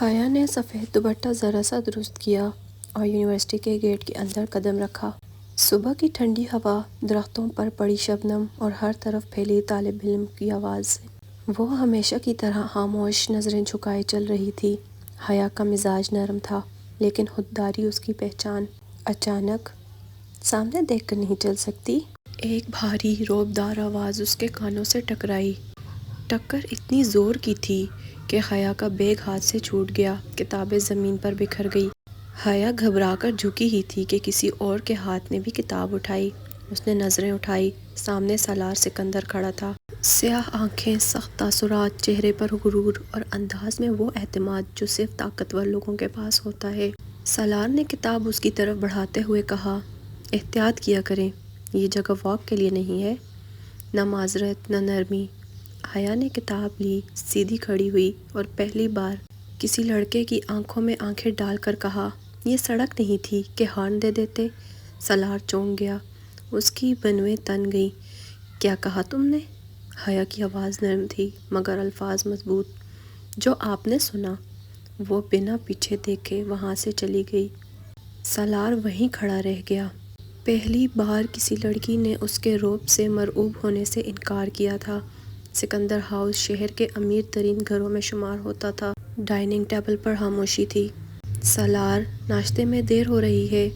حیا نے سفید دوپٹہ ذرا سا درست کیا اور یونیورسٹی کے گیٹ کے اندر قدم رکھا۔ صبح کی ٹھنڈی ہوا، درختوں پر پڑی شبنم اور ہر طرف پھیلی طالب علم کی آواز سے وہ ہمیشہ کی طرح خاموش نظریں جھکائے چل رہی تھی۔ حیا کا مزاج نرم تھا لیکن خودداری اس کی پہچان۔ اچانک سامنے دیکھ کر نہیں چل سکتی؟ ایک بھاری رعبدار آواز اس کے کانوں سے ٹکرائی۔ ٹکر اتنی زور کی تھی کہ حیا کا بیگ ہاتھ سے چھوٹ گیا، کتابیں زمین پر بکھر گئی۔ حیا گھبرا کر جھکی ہی تھی کہ کسی اور کے ہاتھ نے بھی کتاب اٹھائی۔ اس نے نظریں اٹھائی، سامنے سالار سکندر کھڑا تھا۔ سیاہ آنکھیں، سخت تاثرات، چہرے پر غرور اور انداز میں وہ اعتماد جو صرف طاقتور لوگوں کے پاس ہوتا ہے۔ سالار نے کتاب اس کی طرف بڑھاتے ہوئے کہا، احتیاط کیا کریں، یہ جگہ واک کے لیے نہیں ہے۔ نہ معذرت، نہ نرمی۔ حیا نے کتاب لی، سیدھی کھڑی ہوئی اور پہلی بار کسی لڑکے کی آنکھوں میں آنکھیں ڈال کر کہا، یہ سڑک نہیں تھی کہ ہارن دے دیتے۔ سالار چونک گیا، اس کی بنویں تن گئی۔ کیا کہا تم نے؟ حیا کی آواز نرم تھی مگر الفاظ مضبوط۔ جو آپ نے سنا۔ وہ بنا پیچھے دیکھے وہاں سے چلی گئی۔ سالار وہیں کھڑا رہ گیا۔ پہلی بار کسی لڑکی نے اس کے رعب سے مرعوب ہونے سے انکار کیا تھا۔ سکندر ہاؤس شہر کے امیر ترین گھروں میں شمار ہوتا تھا۔ ڈائننگ ٹیبل پر خاموشی تھی۔ سالار، ناشتے میں دیر ہو رہی ہے،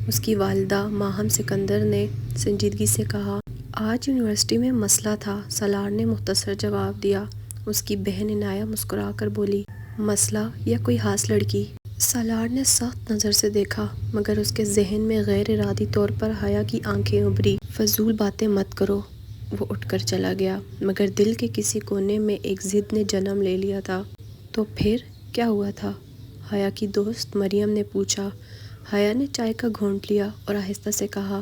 اس کی والدہ ماہم سکندر نے سنجیدگی سے کہا۔ آج یونیورسٹی میں مسئلہ تھا، سالار نے مختصر جواب دیا۔ اس کی بہن عنایہ مسکرا کر بولی، مسئلہ یا کوئی خاص لڑکی؟ سالار نے سخت نظر سے دیکھا مگر اس کے ذہن میں غیر ارادی طور پر حیا کی آنکھیں ابھری۔ فضول باتیں مت کرو۔ وہ اٹھ کر چلا گیا مگر دل کے کسی کونے میں ایک ضد نے جنم لے لیا تھا۔ تو پھر کیا ہوا تھا؟ حیا کی دوست مریم نے پوچھا۔ حیا نے چائے کا گھونٹ لیا اور آہستہ سے کہا،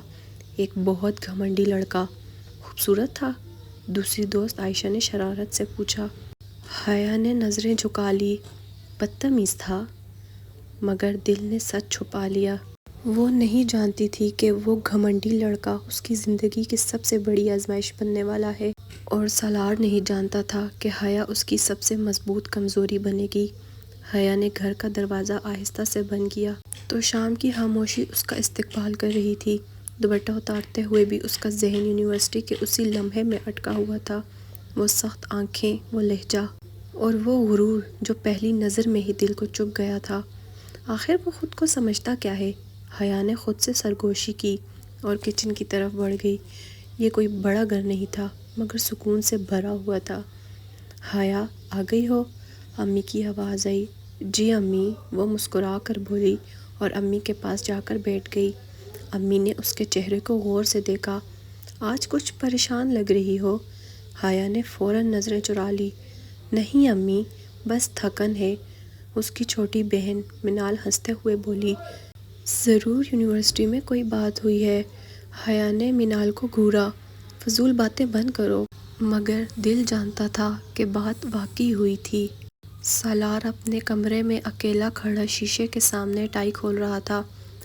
ایک بہت گھمنڈی لڑکا۔ خوبصورت تھا؟ دوسری دوست عائشہ نے شرارت سے پوچھا۔ حیا نے نظریں جھکا لی۔ بدتمیز تھا؟ مگر دل نے سچ چھپا لیا۔ وہ نہیں جانتی تھی کہ وہ گھمنڈی لڑکا اس کی زندگی کی سب سے بڑی آزمائش بننے والا ہے، اور سالار نہیں جانتا تھا کہ حیا اس کی سب سے مضبوط کمزوری بنے گی۔ حیا نے گھر کا دروازہ آہستہ سے بند کیا تو شام کی خاموشی اس کا استقبال کر رہی تھی۔ دوپٹہ اتارتے ہوئے بھی اس کا ذہن یونیورسٹی کے اسی لمحے میں اٹکا ہوا تھا۔ وہ سخت آنکھیں، وہ لہجہ اور وہ غرور جو پہلی نظر میں ہی دل کو چبھ گیا تھا۔ آخر وہ خود کو سمجھتا کیا ہے؟ حیا نے خود سے سرگوشی کی اور کچن کی طرف بڑھ گئی۔ یہ کوئی بڑا گھر نہیں تھا مگر سکون سے بھرا ہوا تھا۔ حیا، آ گئی ہو؟ امی کی آواز آئی۔ جی امی، وہ مسکرا کر بولی اور امی کے پاس جا کر بیٹھ گئی۔ امی نے اس کے چہرے کو غور سے دیکھا۔ آج کچھ پریشان لگ رہی ہو؟ حیا نے فوراً نظریں چرا لی۔ نہیں امی، بس تھکن ہے۔ اس کی چھوٹی بہن منال ہنستے ہوئے بولی، ضرور یونیورسٹی میں کوئی بات ہوئی ہے۔ حیا نے منال کو گھورا، فضول باتیں بند کرو۔ مگر دل جانتا تھا کہ بات واقعی ہوئی تھی۔ سالار اپنے کمرے میں اکیلا کھڑا شیشے کے سامنے ٹائی کھول رہا تھا۔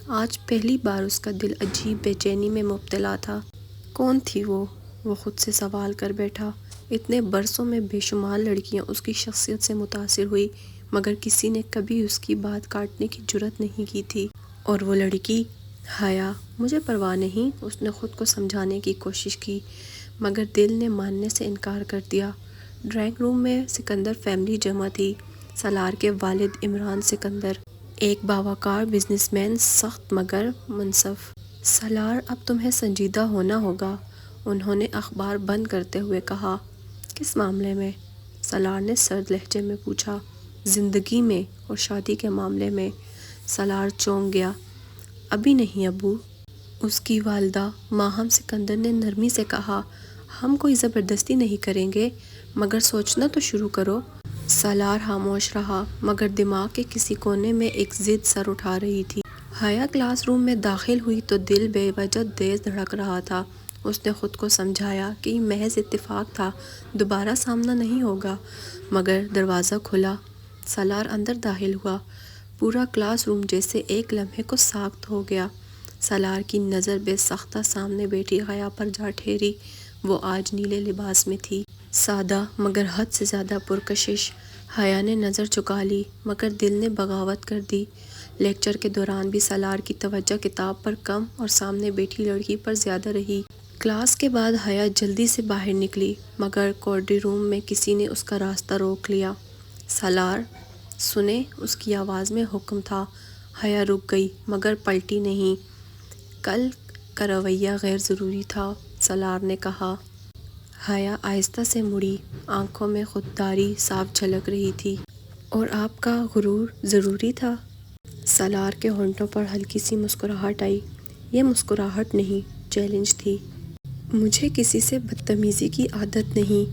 آج پہلی بار اس کا دل عجیب بے چینی میں مبتلا تھا۔ کون تھی وہ خود سے سوال کر بیٹھا۔ اتنے برسوں میں بے شمار لڑکیاں اس کی شخصیت سے متاثر ہوئی مگر کسی نے کبھی اس کی بات کاٹنے کی جرات نہیں کی تھی۔ اور وہ لڑکی؟ حیا، مجھے پرواہ نہیں، اس نے خود کو سمجھانے کی کوشش کی مگر دل نے ماننے سے انکار کر دیا۔ ڈرائنگ روم میں سکندر فیملی جمع تھی۔ سالار کے والد عمران سکندر، ایک باوقار بزنس مین، سخت مگر منصف۔ سالار، اب تمہیں سنجیدہ ہونا ہوگا، انہوں نے اخبار بند کرتے ہوئے کہا۔ کس معاملے میں؟ سالار نے سرد لہجے میں پوچھا۔ زندگی میں اور شادی کے معاملے میں۔ سالار چونک گیا۔ ابھی نہیں ابو، اس کی والدہ ماہم سکندر نے نرمی سے کہا۔ ہم کوئی زبردستی نہیں کریں گے مگر سوچنا تو شروع کرو۔ سالار خاموش رہا مگر دماغ کے کسی کونے میں ایک ضد سر اٹھا رہی تھی۔ حیا کلاس روم میں داخل ہوئی تو دل بے وجہ تیز دھڑک رہا تھا۔ اس نے خود کو سمجھایا کہ یہ محض اتفاق تھا، دوبارہ سامنا نہیں ہوگا۔ مگر دروازہ کھلا، سالار اندر داخل ہوا۔ پورا کلاس روم جیسے ایک لمحے کو ساخت ہو گیا۔ سالار کی نظر بے ساختہ سامنے بیٹھی حیا پر جا ٹھہری۔ وہ آج نیلے لباس میں تھی، سادہ مگر حد سے زیادہ پرکشش۔ حیا نے نظر جھکا لی مگر دل نے بغاوت کر دی۔ لیکچر کے دوران بھی سالار کی توجہ کتاب پر کم اور سامنے بیٹھی لڑکی پر زیادہ رہی۔ کلاس کے بعد حیا جلدی سے باہر نکلی مگر کورٹری روم میں کسی نے اس کا راستہ روک لیا۔ سالار سنیں، اس کی آواز میں حکم تھا۔ حیا رک گئی مگر پلٹی نہیں۔ کل کا رویہ غیر ضروری تھا، سالار نے کہا۔ حیا آہستہ سے مڑی، آنکھوں میں خودداری صاف جھلک رہی تھی۔ اور آپ کا غرور ضروری تھا؟ سالار کے ہونٹوں پر ہلکی سی مسکراہٹ آئی۔ یہ مسکراہٹ نہیں، چیلنج تھی۔ مجھے کسی سے بدتمیزی کی عادت نہیں،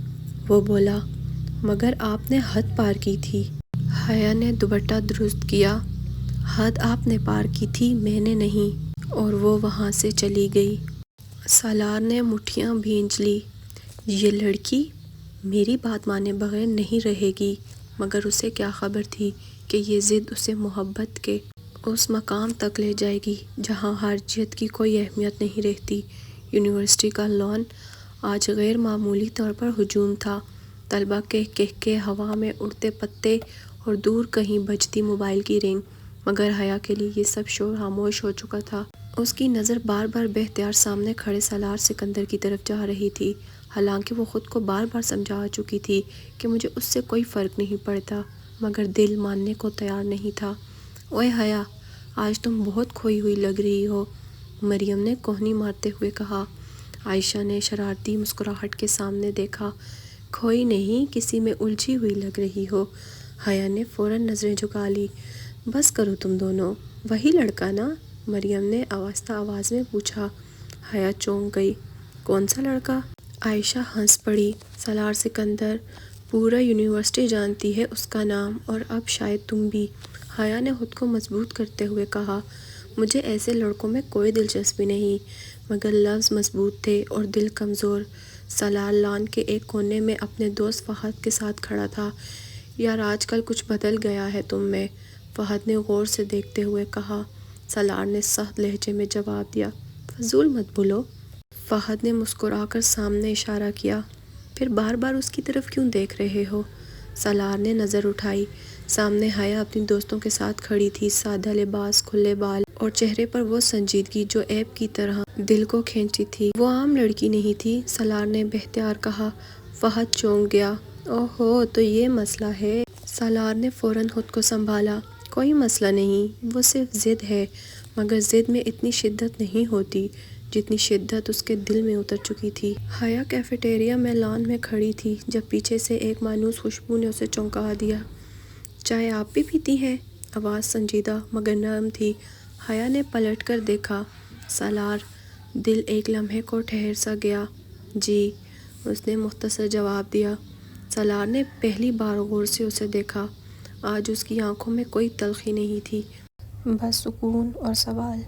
وہ بولا، مگر آپ نے حد پار کی تھی۔ حیا نے دوپٹہ درست کیا۔ حد آپ نے پار کی تھی، میں نے نہیں۔ اور وہ وہاں سے چلی گئی۔ سالار نے مٹھیاں بھینج لی۔ یہ لڑکی میری بات مانے بغیر نہیں رہے گی، مگر اسے کیا خبر تھی کہ یہ ضد اسے محبت کے اس مقام تک لے جائے گی جہاں حاجیت کی کوئی اہمیت نہیں رہتی۔ یونیورسٹی کا لان آج غیر معمولی طور پر ہجوم تھا۔ طلباء کے کہکے، ہوا میں اڑتے پتے اور دور کہیں بجتی موبائل کی رنگ، مگر حیا کے لیے یہ سب شور خاموش ہو چکا تھا۔ اس کی نظر بار بار بے اختیار سامنے کھڑے سالار سکندر کی طرف جا رہی تھی، حالانکہ وہ خود کو بار بار سمجھا چکی تھی کہ مجھے اس سے کوئی فرق نہیں پڑتا، مگر دل ماننے کو تیار نہیں تھا۔ اوئے حیا، آج تم بہت کھوئی ہوئی لگ رہی ہو، مریم نے کوہنی مارتے ہوئے کہا۔ عائشہ نے شرارتی مسکراہٹ کے سامنے دیکھا۔ کھوئی نہیں، کسی میں الجھی ہوئی لگ رہی ہو۔ حیا نے فوراً نظریں جھکا لی۔ بس کرو تم دونوں، وہی لڑکا نا؟ مریم نے آہستہ آواز میں پوچھا۔ حیا چونک گئی۔ کون سا لڑکا؟ عائشہ ہنس پڑی۔ سالار سکندر، پورا یونیورسٹی جانتی ہے اس کا نام، اور اب شاید تم بھی۔ حیا نے خود کو مضبوط کرتے ہوئے کہا، مجھے ایسے لڑکوں میں کوئی دلچسپی نہیں، مگر لفظ مضبوط تھے اور دل کمزور۔ سالار لان کے ایک کونے میں اپنے دوست فہد کے ساتھ کھڑا تھا۔ یار آج کل کچھ بدل گیا ہے تم میں، فہد نے غور سے دیکھتے ہوئے کہا۔ سالار نے سخت لہجے میں جواب دیا، فضول مت بولو۔ فہد نے مسکرا کر سامنے اشارہ کیا۔ پھر بار بار اس کی طرف کیوں دیکھ رہے ہو؟ سالار نے نظر اٹھائی۔ سامنے حیا اپنی دوستوں کے ساتھ کھڑی تھی، سادہ لباس، کھلے بال اور چہرے پر وہ سنجیدگی جو عیب کی طرح دل کو کھینچتی تھی۔ وہ عام لڑکی نہیں تھی، سالار نے بے اختیار کہا۔ فہد چونک گیا۔ اوہو، تو یہ مسئلہ ہے؟ سالار نے فوراً خود کو سنبھالا۔ کوئی مسئلہ نہیں، وہ صرف ضد ہے، مگر ضد میں اتنی شدت نہیں ہوتی جتنی شدت اس کے دل میں اتر چکی تھی۔ حیا کیفیٹیریا میں لان میں کھڑی تھی جب پیچھے سے ایک مانوس خوشبو نے اسے چونکا دیا۔ چائے آپ بھی پیتی ہیں؟ آواز سنجیدہ مگر نرم تھی۔ حیا نے پلٹ کر دیکھا۔ سالار، دل ایک لمحے کو ٹھہر سا گیا۔ جی، اس نے مختصر جواب دیا۔ سالار نے پہلی بار غور سے اسے دیکھا۔ آج اس کی آنکھوں میں کوئی تلخی نہیں تھی، بس سکون اور سوال۔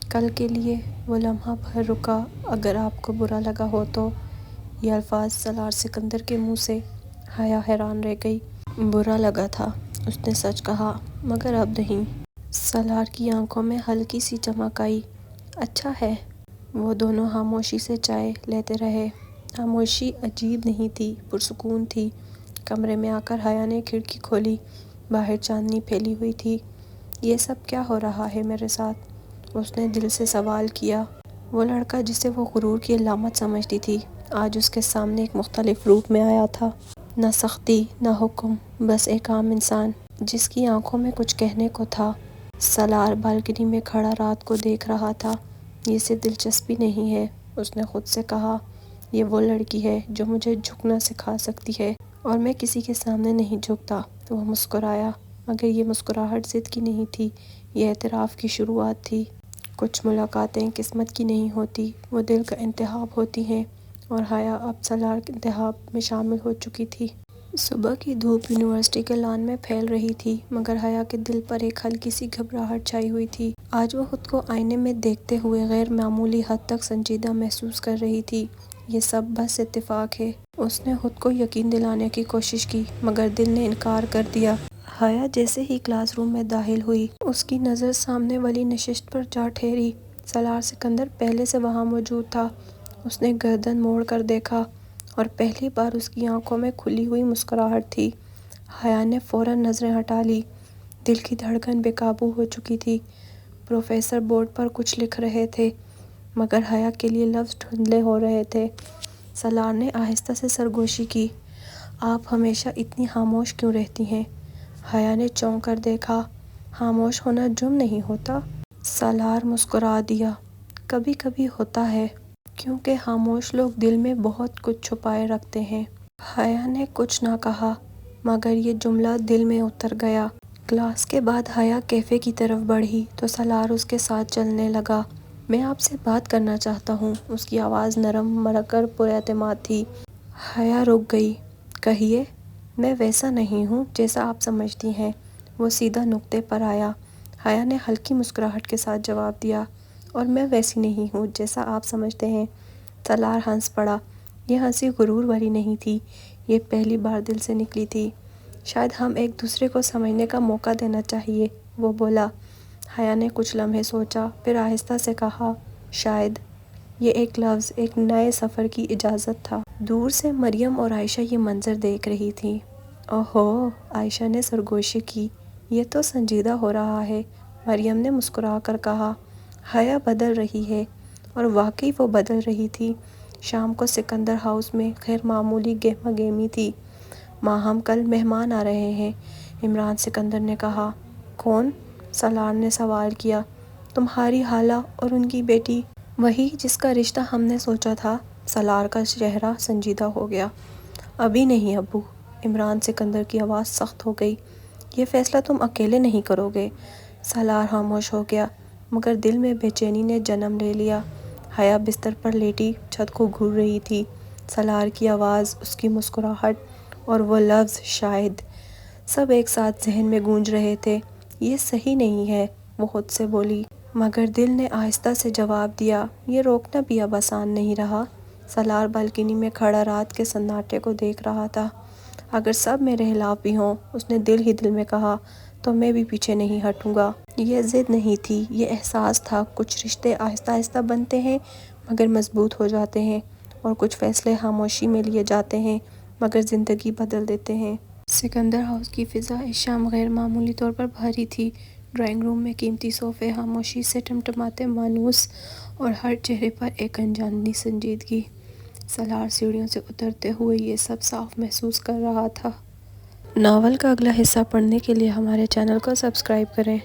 کل کے لیے وہ لمحہ بھر رکا، اگر آپ کو برا لگا ہو تو۔ یہ الفاظ سالار سکندر کے منہ سے۔ حیا حیران رہ گئی۔ برا لگا تھا، اس نے سچ کہا، مگر اب نہیں۔ سالار کی آنکھوں میں ہلکی سی چمک آئی۔ اچھا ہے۔ وہ دونوں خاموشی سے چائے لیتے رہے۔ خاموشی عجیب نہیں تھی، پرسکون تھی۔ کمرے میں آ کر حیا نے کھڑکی کھولی۔ باہر چاندنی پھیلی ہوئی تھی۔ یہ سب کیا ہو رہا ہے میرے ساتھ؟ اس نے دل سے سوال کیا۔ وہ لڑکا جسے وہ غرور کی علامت سمجھتی تھی، آج اس کے سامنے ایک مختلف روپ میں آیا تھا۔ نہ سختی، نہ حکم، بس ایک عام انسان جس کی آنکھوں میں کچھ کہنے کو تھا۔ سالار بالکنی میں کھڑا رات کو دیکھ رہا تھا۔ یہ صرف دلچسپی نہیں ہے، اس نے خود سے کہا، یہ وہ لڑکی ہے جو مجھے جھکنا سکھا سکتی ہے، اور میں کسی کے سامنے نہیں جھکتا۔ وہ مسکرایا، مگر یہ مسکراہٹ ضد کی نہیں تھی، یہ اعتراف کی شروعات تھی۔ کچھ ملاقاتیں قسمت کی نہیں ہوتی، وہ دل کا انتخاب ہوتی ہیں، اور حیا اب سالار کے انتخاب میں شامل ہو چکی تھی۔ صبح کی دھوپ یونیورسٹی کے لان میں پھیل رہی تھی، مگر حیا کے دل پر ایک ہلکی سی گھبراہٹ چھائی ہوئی تھی۔ آج وہ خود کو آئینے میں دیکھتے ہوئے غیر معمولی حد تک سنجیدہ محسوس کر رہی تھی۔ یہ سب بس اتفاق ہے، اس نے خود کو یقین دلانے کی کوشش کی، مگر دل نے انکار کر دیا۔ حیا جیسے ہی کلاس روم میں داخل ہوئی، اس کی نظر سامنے والی نشست پر جا ٹھہری۔ سالار سکندر پہلے سے وہاں موجود تھا۔ اس نے گردن موڑ کر دیکھا، اور پہلی بار اس کی آنکھوں میں کھلی ہوئی مسکراہٹ تھی۔ حیا نے فوراً نظریں ہٹا لی۔ دل کی دھڑکن بے قابو ہو چکی تھی۔ پروفیسر بورڈ پر کچھ لکھ رہے تھے مگر حیا کے لیے لفظ دھندلے ہو رہے تھے۔ سالار نے آہستہ سے سرگوشی کی۔ آپ ہمیشہ اتنی خاموش کیوں رہتی ہیں؟ حیا نے چونک کر دیکھا۔ خاموش ہونا جرم نہیں ہوتا۔ سالار مسکرا دیا۔ کبھی کبھی ہوتا ہے کیونکہ خاموش لوگ دل میں بہت کچھ چھپائے رکھتے ہیں۔ حیا نے کچھ نہ کہا مگر یہ جملہ دل میں اتر گیا۔ کلاس کے بعد حیا کیفے کی طرف بڑھی تو سالار اس کے ساتھ چلنے لگا۔ میں آپ سے بات کرنا چاہتا ہوں۔ اس کی آواز نرم مگر پر اعتماد تھی۔ حیا رک گئی۔ کہیے۔ میں ویسا نہیں ہوں جیسا آپ سمجھتی ہیں۔ وہ سیدھا نقطے پر آیا۔ حیا نے ہلکی مسکراہٹ کے ساتھ جواب دیا، اور میں ویسی نہیں ہوں جیسا آپ سمجھتے ہیں۔ سالار ہنس پڑا۔ یہ ہنسی غرور بھری نہیں تھی، یہ پہلی بار دل سے نکلی تھی۔ شاید ہم ایک دوسرے کو سمجھنے کا موقع دینا چاہیے، وہ بولا۔ حیا نے کچھ لمحے سوچا، پھر آہستہ سے کہا، شاید۔ یہ ایک لفظ ایک نئے سفر کی اجازت تھا۔ دور سے مریم اور عائشہ یہ منظر دیکھ رہی تھیں۔ اوہو، عائشہ نے سرگوشی کی، یہ تو سنجیدہ ہو رہا ہے۔ مریم نے مسکرا کر کہا، حیا بدل رہی ہے۔ اور واقعی وہ بدل رہی تھی۔ شام کو سکندر ہاؤس میں غیر معمولی گہما گہمی تھی۔ ماہم کل مہمان آ رہے ہیں، عمران سکندر نے کہا۔ کون؟ سالار نے سوال کیا۔ تمہاری خالہ اور ان کی بیٹی، وہی جس کا رشتہ ہم نے سوچا تھا۔ سالار کا چہرہ سنجیدہ ہو گیا۔ ابھی نہیں ابو۔ عمران سکندر کی آواز سخت ہو گئی۔ یہ فیصلہ تم اکیلے نہیں کرو گے۔ سالار خاموش ہو گیا مگر دل میں بے چینی نے جنم لے لیا۔ حیا بستر پر لیٹی چھت کو گھور رہی تھی۔ سالار کی آواز، اس کی مسکراہٹ اور وہ لفظ شاید، سب ایک ساتھ ذہن میں گونج رہے تھے۔ یہ صحیح نہیں ہے، وہ خود سے بولی۔ مگر دل نے آہستہ سے جواب دیا، یہ روکنا بھی اب آسان نہیں رہا۔ سالار بالکنی میں کھڑا رات کے سناٹے کو دیکھ رہا تھا۔ اگر سب میرے خلاف بھی ہوں، اس نے دل ہی دل میں کہا، تو میں بھی پیچھے نہیں ہٹوں گا۔ یہ ضد نہیں تھی، یہ احساس تھا۔ کچھ رشتے آہستہ آہستہ بنتے ہیں مگر مضبوط ہو جاتے ہیں، اور کچھ فیصلے خاموشی میں لیے جاتے ہیں مگر زندگی بدل دیتے ہیں۔ سکندر ہاؤس کی فضا اس شام غیر معمولی طور پر بھاری تھی۔ ڈرائنگ روم میں قیمتی صوفے خاموشی سے ٹمٹماتے مانوس، اور ہر چہرے پر ایک انجانی سنجیدگی۔ سالار سیڑھیوں سے اترتے ہوئے یہ سب صاف محسوس کر رہا تھا۔ ناول کا اگلا حصہ پڑھنے کے لیے ہمارے چینل کو سبسکرائب کریں۔